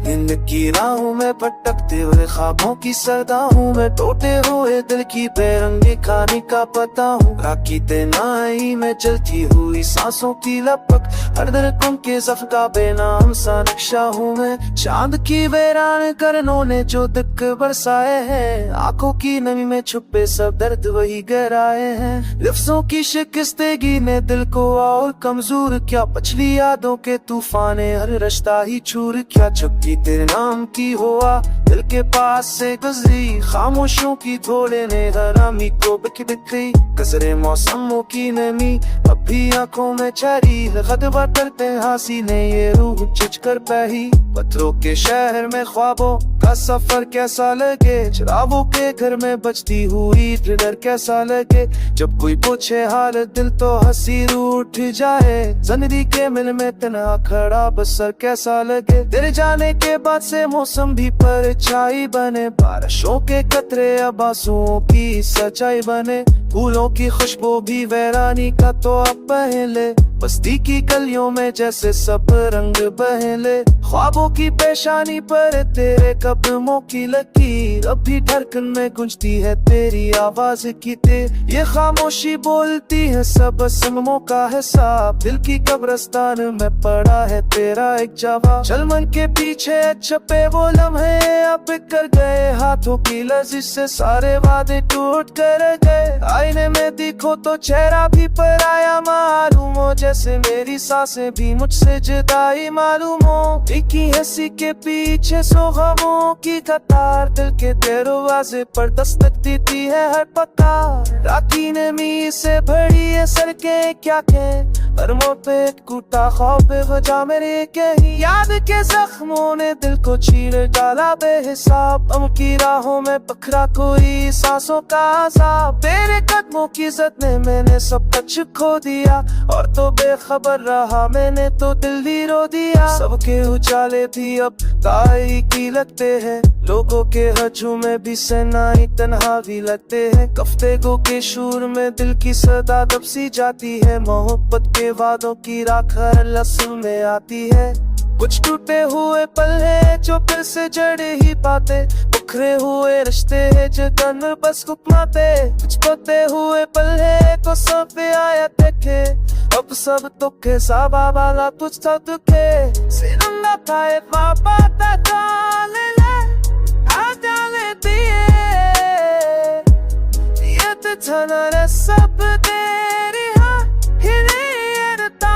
नींद की राहों में भटकते हुए ख्वाबों की सरदा हूँ मैं, टूटे हुए दिल की बेरंगी कहानी का पता हूँ। राखी तेनाई में चलती हुई सांसों की लपक, हर धड़कन के ज़ख्म का बेनाम सा नक्शा हूँ मैं। चांद की वीरान करनों ने जो दिक बरसाए हैं, आंखों की नमी में छुपे सब दर्द वही गहराए हैं। लफ्जों की शिकस्तगी ने दिल को और कमजोर किया, पिछली यादों के तूफाने हर रास्ता ही चूर किया। चुपकी तेरे नाम की हुआ दिल के पास से गुजरी, खामोशों की थोड़े ने हरामी को बिखरी। कसरे मौसमों की नमी अब भी आंखों में चढ़ी, खतबा करते हंसी ने ये रूह चिच कर बही। पत्थरों के शहर में ख्वाबों का सफर कैसा लगे, चिरागों के घर में बजती हुई ट्रिगर कैसा लगे। जब कोई पूछे हाल दिल तो हंसी रूठ जाए, जिंदगी के मिल में तना खड़ा बसर कैसा लगे। तेरे जाने के बाद से मौसम भी परछाई बने, बारिशों के कतरे अब आंसुओं की सच्चाई बने। फूलों की खुशबू भी वैरानी का तो अब पहले, बस्ती की गलियों में जैसे सब रंग बहले। ख्वाबों की पेशानी पर तेरे कदमों की लकीर, अब भी धड़कन में गूंजती है तेरी आवाज की तेर। ये खामोशी बोलती है सब असमों का हिसाब, दिल की कब्रिस्तान में पड़ा है तेरा एक जवाब। चल मन के पीछे छपे वो लम्हे अब कर गए, हाथों की लर्जिश से सारे वादे टूट कर गए। आईने में दिखो तो चेहरा भी पराया मालूम हो, जैसे मेरी सांसें भी मुझसे जुदाई मालूम हो। एक ही हंसी के पीछे सो गमों की कतार, दिल के दरवाजे पर दस्तक देती है हर पकार। राती नमी से भरी है सड़कें क्या कहें, परमों पे टूटा ख्वाब वजह मेरे कहीं। याद के जख्मों ने दिल को चीर डाला बेहिसाब, गम की राहों में पखरा कोई सांसों का अज़ाब। तेरे कदमों की इज्जत ने मैंने सब कुछ खो दिया, और तो बेखबर रहा मैंने तो दिल ही रो दिया। सबके उजाले भी अब ताई की लगते हैं, लोगों के हजूम में भी सनाई तन्हा भी लगते हैं। कफ्तेगो के शूर में दिल की सदा दब सी जाती है, मोहब्बत के वादों की राख हर लफ्ज़ में आती है। कुछ टूटे हुए पल है जो फिर से जड़े ही पाते, बिखरे हुए रिश्ते हैं जो तन बस घुमाते। कुछ खोते हुए पल है को सब पे आया देखे, अब सब तुखे साबा वाला तुझ सा दुखे। सिरंगा पाए बाबा डाले ले आ डाले दिए, ये तो धना सब तेरी हाँ हिले रता।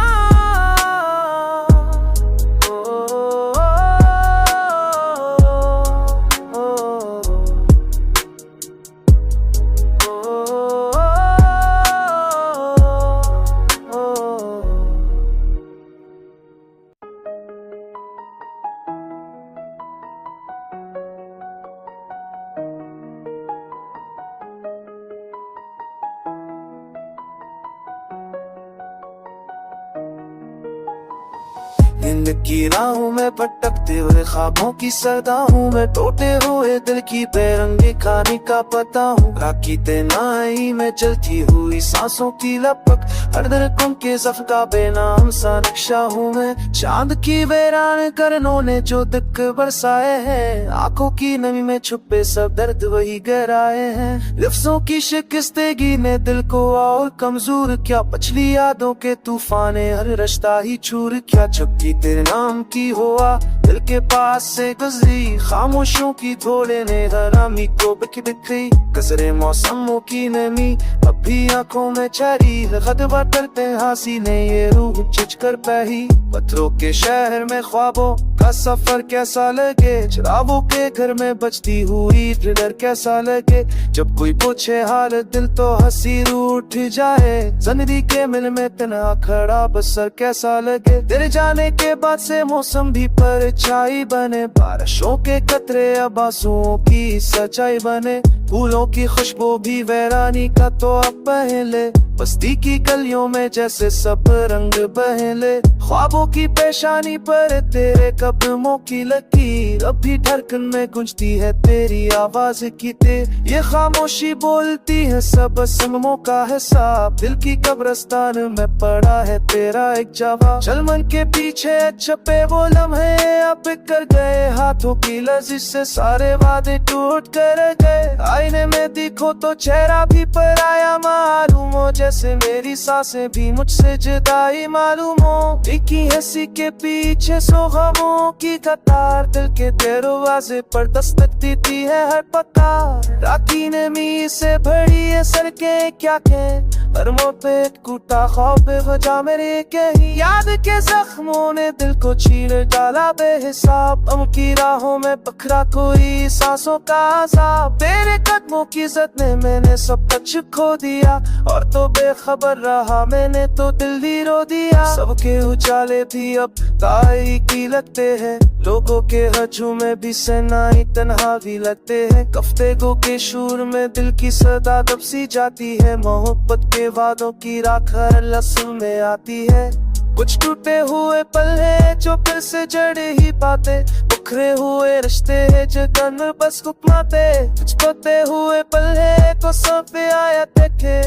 नींद की राहों में भटकते हुए ख्वाबों की सरदा हूँ मैं, टूटे हुए दिल की बेरंगी कहानी का पता हूँ। राखी तेनाई में चलती हुई सांसों की लपक, हर धड़कन के ज़ख्म का बेनाम सा नक्शा हूँ मैं। चांद की वीरान करनों ने जो दिक बरसाए हैं, आंखों की नमी में छुपे सब दर्द वही गहराए हैं। लफ्जों की शिकस्तगी ने दिल को और कमजोर किया, पिछली यादों के तूफाने हर रास्ता ही चूर किया। चुपकी तेरे नाम की हुआ दिल के पास से गुजरी, खामोशों की थोड़े ने हरामी को बिखरी। कसरे मौसमों की नमी अब भी आंखों में चढ़ी, खतबा करते हंसी ने ये रूह चिच कर बही। पत्थरों के शहर में ख्वाबों का सफर कैसा लगे, चिरागों के घर में बजती हुई ट्रिगर कैसा लगे। जब कोई पूछे हाल दिल तो हंसी रूठ जाए, जिंदगी के मिल में तना खड़ा बसर कैसा लगे। तेरे जाने के बाद से मौसम भी परछाई बने, बारिशों के कतरे अब आंसुओं की सच्चाई बने। फूलों की खुशबू भी वैरानी का तो अब पहले, बस्ती की गलियों में जैसे सब रंग बहले, ख्वाबों की पेशानी पर तेरे कदमों की लकीर, अब भी धड़कन में गूंजती है तेरी आवाज की तेर। ये खामोशी बोलती है सब सनमों का हिसाब, दिल की कब्रिस्तान में पड़ा है तेरा एक जवाब। चल मन के पीछे छपे वो लम्हे अब कर गए, हाथों की लर्जिश से सारे वादे टूट कर गए। आईने में दिखो तो चेहरा भी पराया मालूम हो, जैसे मेरी सांसें भी मुझसे जुदाई मालूम हो। एक ही हंसी के पीछे सौ गमों की कतार, दिल के दरवाजे पर दस्तक देती है हर पकार। राती नमी से भरी है सड़कें क्या कहें, बरमों पे टूटा खौफ वजह मेरे कहीं। याद के जख्मों ने दिल को चीर डाला बेहिसाब, गम की राहों में पखरा कोई सांसों का अज़ाब। तेरे कदमों की इज्जत ने मैंने सब कुछ खो दिया, और तो बेखबर रहा मैंने तो दिल ही रो दिया। सबके उजाले भी अब तारीकी लगते हैं, लोगों के हजू में भी सनाई तन्हा भी लगते हैं। कफ्तेगो के शूर में दिल की सदा दब सी जाती है, मोहब्बत के वादों की राख हर लस्म में आती है। कुछ टूटे हुए पल है जो फिर से जड़ ही पाते, बिखरे हुए रिश्ते है जो तन बस हुक्माते। कुछ खोते हुए पल है को सब आया देखे,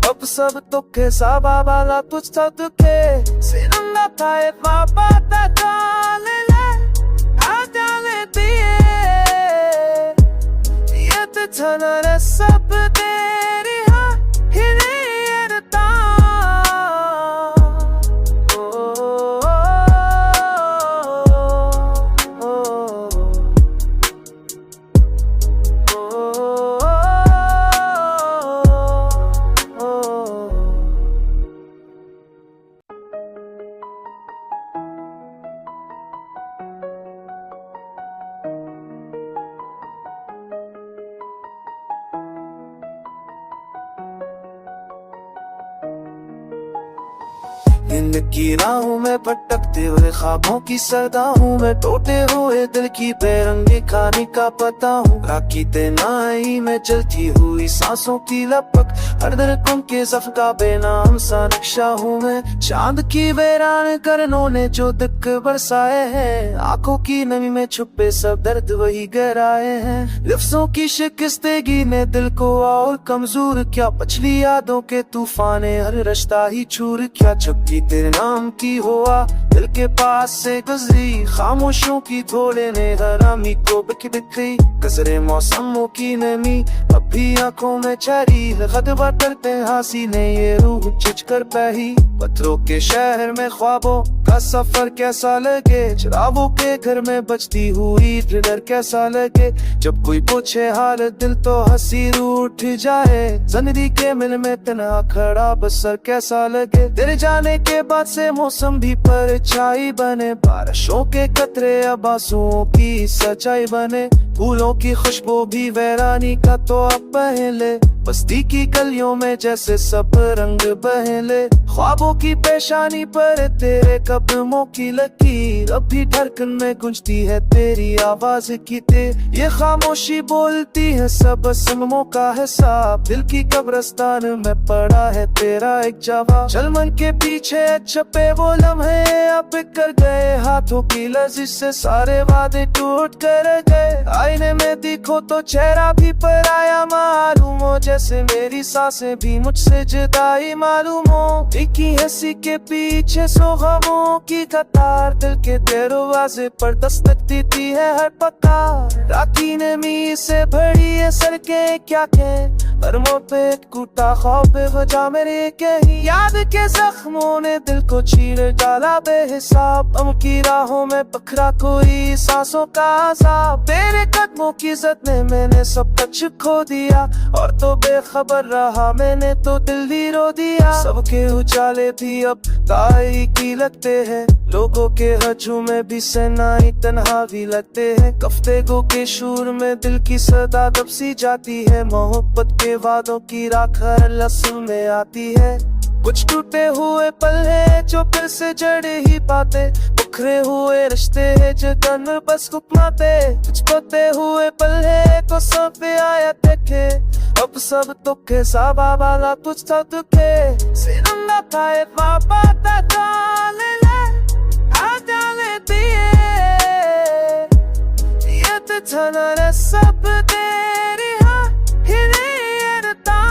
अब सब दुखे साबा वाला कुछ तो दुखे। सिरंगा पाए पापा ताले ले आ जाने दिए, ये तो छना सब तेरी हाँ हिले नींद की राहों में भटकते हुए ख्वाबों की सदा हूँ मैं, टूटे हुए दिल की बेरंगी कहानी का पता हूँ। राखी तेनाई में जलती हुई सांसों की लपक, हर धड़कन के ज़ख्म का बेनाम सा नक्शा हूँ मैं। चांद की वीरान करनों ने जो दुख बरसाए हैं, आंखों की नमी में छुपे सब दर्द वही गहराए हैं। लफ्ज़ों की शिकस्तगी ने दिल को और कमजोर क्या, पिछली यादों के तूफाने हर रास्ता ही चूर क्या। जबकि तेरे नाम की हुआ दिल के पास से गुजरी, खामोशों की थोड़े ने हरामी को बिखरी। कसरे मौसमों की नमी अब भी आंखों में चरी, खतबा करते हंसी ने ये रूह चिच कर बही। पत्थरों के शहर में ख्वाबों का सफर कैसा लगे, चिरागों के घर में बजती हुई ट्रिगर कैसा लगे। जब कोई पूछे हाल दिल तो हंसी रूठ जाए, जिंदगी के मिल में तना खड़ा बसर कैसा लगे। तेरे जाने के बाद से मौसम भी परछाई बने, बारिशों के कतरे अब आंसुओं की सच्चाई बने। फूलों की खुशबू भी वैरानी का तो अब पहले, बस्ती की गलियों में जैसे सब रंग बहले। ख्वाबों की पेशानी पर तेरे कदमों की लकीर, अब भी धड़कन में गूंजती है तेरी आवाज की तेर। ये खामोशी बोलती है सब सनमों का हिसाब, दिल की कब्रिस्तान में पड़ा है तेरा एक जवाब। चल मन के पीछे छपे वो लम्हे अब कर गए, हाथों की लर्जिश से सारे वादे टूट कर गए। आईने में दिखो तो चेहरा भी पराया मालूम हो, जैसे मेरी सांसें भी मुझसे जुदाई मालूम हो। एक ही हंसी के पीछे सौ गमों की कतार, दिल के दरवाजे पर दस्तक देती है हर पकार। राती नमी से भरी है सड़कें क्या कहें, बरमों पे टूटा खौफ वजह मेरे कहीं। याद के जख्मों ने दिल को चीर डाला बेहिसाब, गम की राहों में पखरा कोई सांसों का अज़ाब। तेरे कदमों की इज्जत ने मैंने सब कुछ खो दिया, और तो बेखबर रहा मैंने तो दिल ही रो दिया। सबके उजाले भी अब तारीकी लगते हैं, लोगों के हजू में भी सनाई तन्हा भी लगते हैं। कफ्तेगो के शूर में दिल की सदा दब सी जाती है, मोहब्बत के वादों की राख हर लस्म में आती है। कुछ टूटे हुए पल है जो फिर से जड़े ही पाते, बिखरे हुए रिश्ते है जो तन बस कुपमाते। कुछ खोते हुए पल है तो सब पे आया देखे, अब सब दुखे साबा वाला कुछ था दुखे। सिरंगा पाए पापा डाले ले आ डाले दिए, ये तो छना सब तेरी हाँ हिरियरता।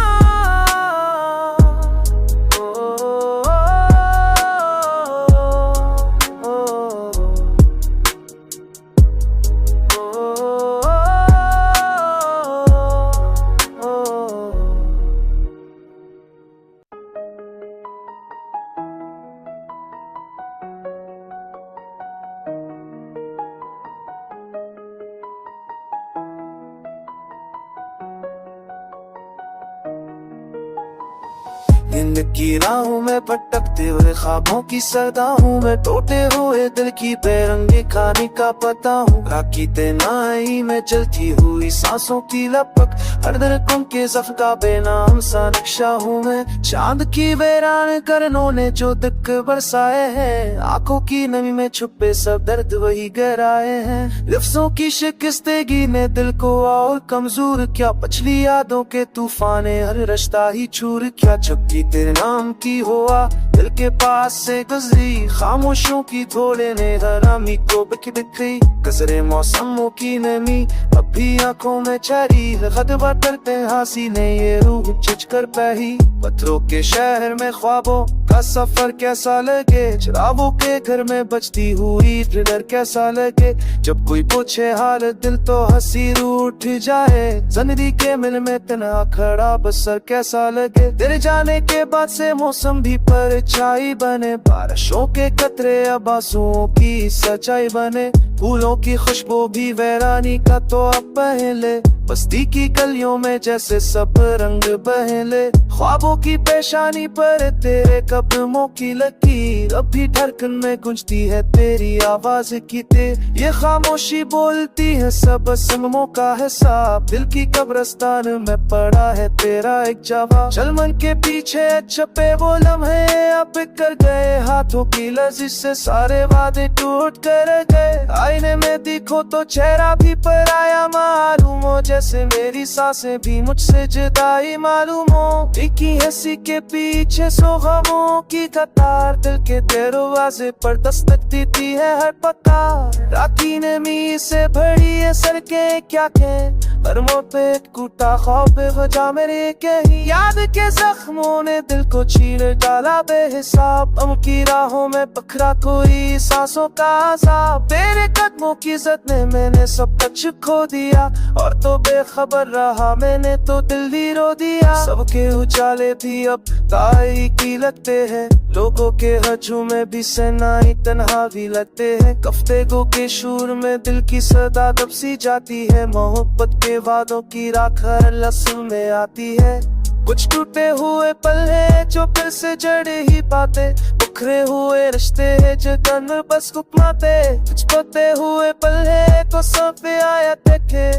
नींद की राहों में भटकते हुए ख्वाबों की सदा हूँ मैं, टूटे हुए दिल की बेरंगी कहानी का पता हूँ। राखी तेनाई में जलती हुई सांसों की लपक, हर धड़कन के ज़ख्म का बेनाम सा नक्शा हूँ मैं। चांद की वीरान करनों ने जो दुख बरसाए हैं, आंखों की नमी में छुपे सब दर्द वही गहराए हैं। लफ्जों की शिकस्तगी ने दिल को और कमजोर क्या, पिछली यादों के तूफाने हर रास्ता ही चूर क्या। चुपकी तेरे नाम की हुआ दिल के पास से गुजरी, खामोशों की थोड़े ने हरामी को बिखरी। कसरे मौसमों की नमी अब भी आंखों में चढ़ी, खतबा करते हंसी ने ये रूह चिच कर बही। पत्थरों के शहर में ख्वाबों का सफर कैसा लगे, चिरागों के घर में बजती हुई ट्रिगर कैसा लगे। जब कोई पूछे हाल दिल तो हंसी रूठ जाए, जिंदगी के मिल में तना खड़ा बसर कैसा लगे। तेरे जाने के बाद से मौसम भी परछाई बने, बारिशों के कतरे अब आंसुओं की सच्चाई बने। फूलों की खुशबू भी वैरानी का तो अब पहले, बस्ती की गलियों में जैसे सब रंग बहले। ख्वाबों की पेशानी पर तेरे कदमों की लकीर, अब भी धड़कन में गूंजती है तेरी आवाज की तेर। ये खामोशी बोलती है सब संगमों का हिसाब, दिल की कब्रिस्तान में पड़ा है तेरा एक जवाब। चल मन के पीछे छपे वो लम्हे अब कर गए, हाथों की लर्जिश से सारे वादे टूट कर गए। आईने में दिखो तो चेहरा भी पराया मालूम हो, जैसे मेरी सांसें भी मुझसे जुदाई मालूम हो। एक ही हंसी के पीछे सो गमों की कतार, दिल के दरवाजे पर दस्तक देती है हर पकार। राखी ने मी से भरी है सर के क्या कहें, परमों पे कूटा ख्वाब वजह मेरे कहीं। याद के जख्मों ने दिल को चीर डाला बेहिसाब, गम की राहों में पखरा कोई सांसों का अज़ाब। तेरे कदमों की इज्जत ने मैंने सब कुछ खो दिया, और तो बेखबर रहा मैंने तो दिल ही रो दिया। सबके उजाले भी अब तारीकी लगते हैं, लोगों के हजूम में भी सनाई तन्हा भी लगते हैं। कफ्तेगो के शूर में दिल की सदा दब सी जाती है, मोहब्बत के वादों की राख हर लफ्ज़ में आती है। कुछ टूटे हुए पल है जो फिर से जड़े ही पाते, बिखरे हुए रिश्ते है जो तन बस कुपमाते। कुछ खोते हुए पल है तो सब पे आया देखे,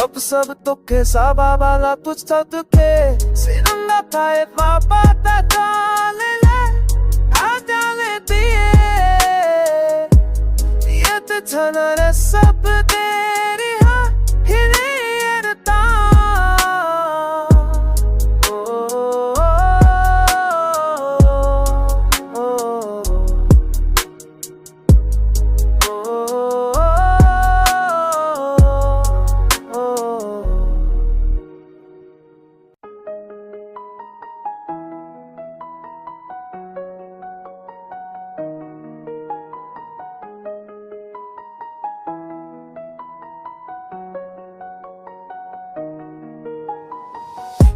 अब सब दुखे साबा वाला कुछ था दुखे। सिरंगा पाए पापा डाले ले आ डाले दिए, ये तो छना सब तेरी हाँ हिरियरता।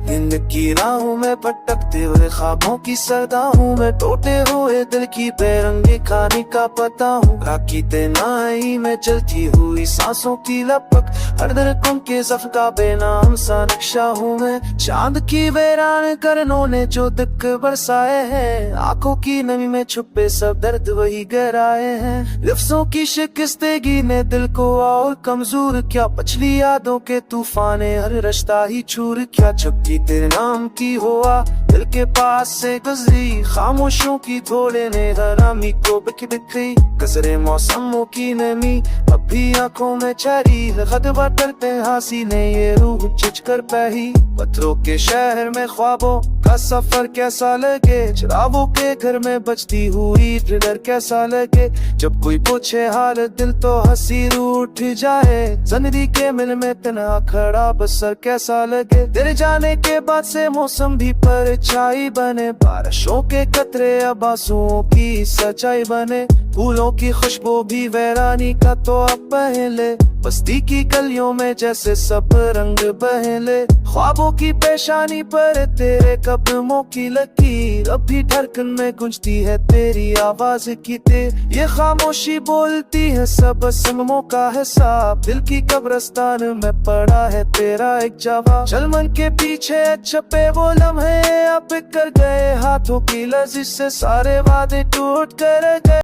नींद की राहों में भटकते हुए ख्वाबों की सदा हूँ मैं, टूटे हुए दिल की बेरंगी कहानी का पता हूँ। राखी तेनाई में जलती हुई सांसों की लपक, हर धड़कन के ज़ख्म का बेनाम सा नक्शा हूँ मैं। चांद की वीरान करनों ने जो दुख बरसाए हैं, आंखों की नमी में छुपे सब दर्द वही गहराए हैं। लफ्जों की शिकस्तगी ने दिल को और कमजोर क्या, पछली यादों के तूफाने हर रास्ता ही छूर क्या। चुपकी तेरे नाम की हुआ दिल के पास से गुजरी, खामोशों की थोड़े ने हरामी को बिखरी। कसरे मौसमों की नमी अब भी आंखों में छरी, खतबा करते हंसी ने ये रूह चिच कर पही। पत्थरों के शहर में ख्वाबों का सफर कैसा लगे, चरागों के घर में बजती हुई डर कैसा लगे। जब कोई पूछे हाल दिल तो हंसी रूठ जाए, जिंदगी के मिल में तना खड़ा बसर कैसा लगे। तेरे जाने के बाद से मौसम भी परछाई बने, बारिशों के कतरे अब आंसुओं की सच्चाई बने। फूलों की खुशबू भी वैरानी का तो अब पहले, बस्ती की गलियों में जैसे सब रंग बहले। ख्वाबों की पेशानी पर तेरे कदमों की लकीर, अब भी धड़कन में गूंजती है तेरी आवाज की तेर। ये खामोशी बोलती है सब संगमों का हिसाब, दिल की कब्रिस्तान में पड़ा है तेरा एक जवाब। चल मन के पीछे छपे वो लम्हे अब कर गए, हाथों की लर्जिश से सारे वादे टूट कर गए।